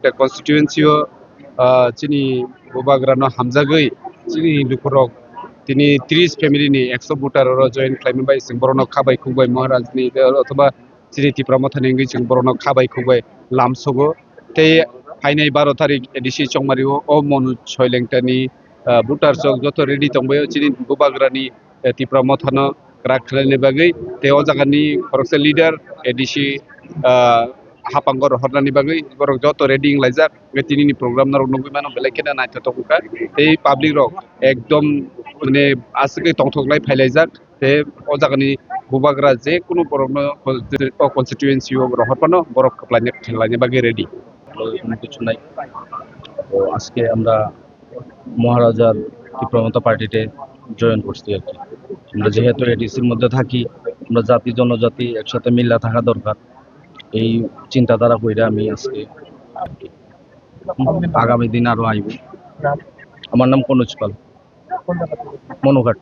दा कन्स्टिट्युएन्सियाव चिनी बुबाग्रानो हामजागै चिनी हिंदुफोरक दिनै 30 फेमिलिनि 100 भटार जयन खालामबाय जों बरनो खाबाय खुबाय महाराजनि अथवा चिनी तिप्रामा थानाय जों बरनो खाबाय खुबाय लामसगो ते फाइनाय 12 तारिख एडिसि चंमारियो अ मनु छयलेंटानि भटार चक जत रेडी दंबायो चिनी बुबाग्रानि तिप्रामा थानो राखलायनि बागै ते अ जागानि फरक्स लिडार एडिसि हापांगर हरनानि बागै बरक जत रेडी लाइजाक बेतिनि प्रोग्राम नारो नंगै मानो बेलेकेना नायथ तकुका ते पाब्लिक रक एकदम माने आसगे तंथगलाय फाइलाइजाक ते अ जागानि बुबाग्रा जे कुनु बरकनो कन्स्टिट्युएन्सियाव रहरपानो बरक खप्लायनि बागै रेडी কিছু নাই। তো আজকে আমরা মহারাজার তীব্রমতা পার্টিতে জয়েন করছি আর কি। আমরা যেহেতু এডিসির মধ্যে থাকি, আমরা জাতি জনজাতি একসাথে মিল্লা থাকা দরকার, এই চিন্তাধারা কইরা আমি আজকে আগামী দিন আরো আইব। আমার নাম কনুজ পাল, মনুঘাট।